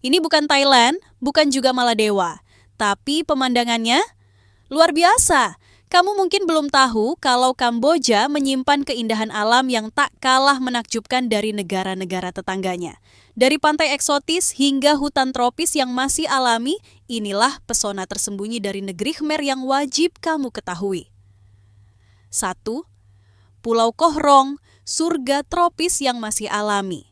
Ini bukan Thailand, bukan juga Maladewa, tapi pemandangannya luar biasa. Kamu mungkin belum tahu kalau Kamboja menyimpan keindahan alam yang tak kalah menakjubkan dari negara-negara tetangganya. Dari pantai eksotis hingga hutan tropis yang masih alami, inilah pesona tersembunyi dari negeri Khmer yang wajib kamu ketahui. 1. Pulau Koh Rong, surga tropis yang masih alami.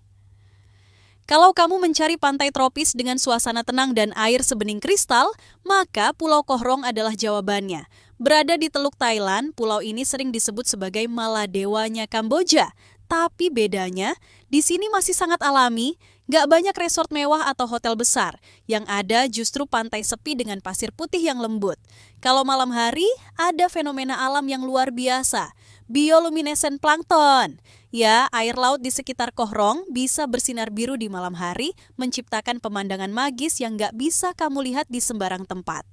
Kalau kamu mencari pantai tropis dengan suasana tenang dan air sebening kristal, maka Pulau Koh Rong adalah jawabannya. Berada di Teluk Thailand, pulau ini sering disebut sebagai Maladewanya Kamboja. Tapi bedanya, di sini masih sangat alami, gak banyak resort mewah atau hotel besar. Yang ada justru pantai sepi dengan pasir putih yang lembut. Kalau malam hari, ada fenomena alam yang luar biasa. Bioluminescent plankton. Ya, air laut di sekitar Koh Rong bisa bersinar biru di malam hari, menciptakan pemandangan magis yang gak bisa kamu lihat di sembarang tempat.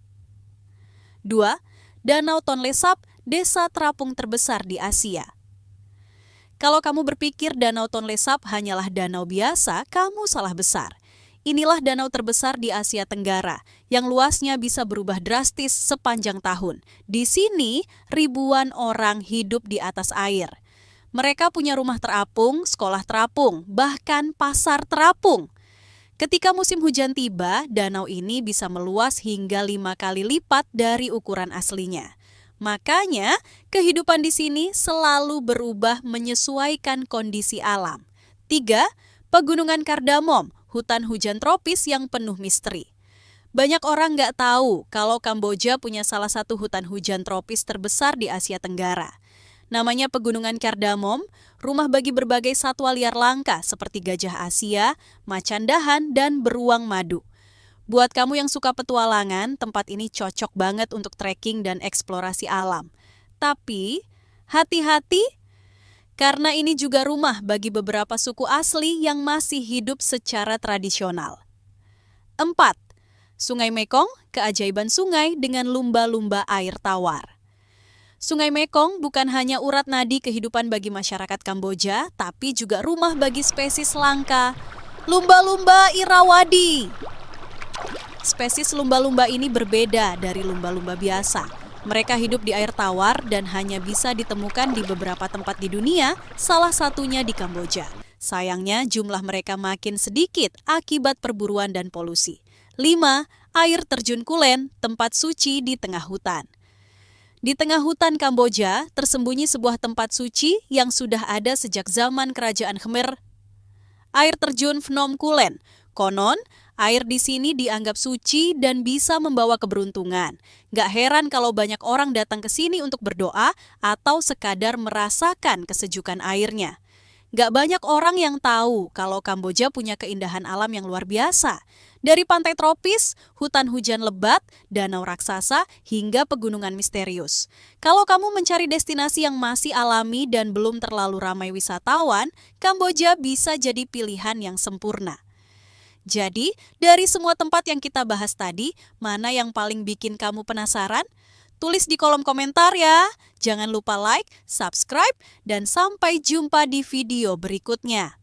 2. Danau Tonle Sap, desa terapung terbesar di Asia. Kalau kamu berpikir Danau Tonle Sap hanyalah danau biasa, kamu salah besar. Inilah danau terbesar di Asia Tenggara, yang luasnya bisa berubah drastis sepanjang tahun. Di sini, ribuan orang hidup di atas air. Mereka punya rumah terapung, sekolah terapung, bahkan pasar terapung. Ketika musim hujan tiba, danau ini bisa meluas hingga 5 kali lipat dari ukuran aslinya. Makanya, kehidupan di sini selalu berubah menyesuaikan kondisi alam. 3. Pegunungan Kardamom, hutan hujan tropis yang penuh misteri. Banyak orang nggak tahu kalau Kamboja punya salah satu hutan hujan tropis terbesar di Asia Tenggara. Namanya Pegunungan Kardamom, rumah bagi berbagai satwa liar langka seperti gajah Asia, macan dahan, dan beruang madu. Buat kamu yang suka petualangan, tempat ini cocok banget untuk trekking dan eksplorasi alam. Tapi, hati-hati, karena ini juga rumah bagi beberapa suku asli yang masih hidup secara tradisional. 4. Sungai Mekong, keajaiban sungai dengan lumba-lumba air tawar. Sungai Mekong bukan hanya urat nadi kehidupan bagi masyarakat Kamboja, tapi juga rumah bagi spesies langka, lumba-lumba Irrawaddy. Spesies lumba-lumba ini berbeda dari lumba-lumba biasa. Mereka hidup di air tawar dan hanya bisa ditemukan di beberapa tempat di dunia, salah satunya di Kamboja. Sayangnya jumlah mereka makin sedikit akibat perburuan dan polusi. 5. Air terjun Kulen, tempat suci di tengah hutan. Di tengah hutan Kamboja, tersembunyi sebuah tempat suci yang sudah ada sejak zaman Kerajaan Khmer. Air terjun Phnom Kulen. Konon, air di sini dianggap suci dan bisa membawa keberuntungan. Gak heran kalau banyak orang datang ke sini untuk berdoa atau sekadar merasakan kesejukan airnya. Gak banyak orang yang tahu kalau Kamboja punya keindahan alam yang luar biasa. Dari pantai tropis, hutan hujan lebat, danau raksasa, hingga pegunungan misterius. Kalau kamu mencari destinasi yang masih alami dan belum terlalu ramai wisatawan, Kamboja bisa jadi pilihan yang sempurna. Jadi, dari semua tempat yang kita bahas tadi, mana yang paling bikin kamu penasaran? Tulis di kolom komentar ya. Jangan lupa like, subscribe, dan sampai jumpa di video berikutnya.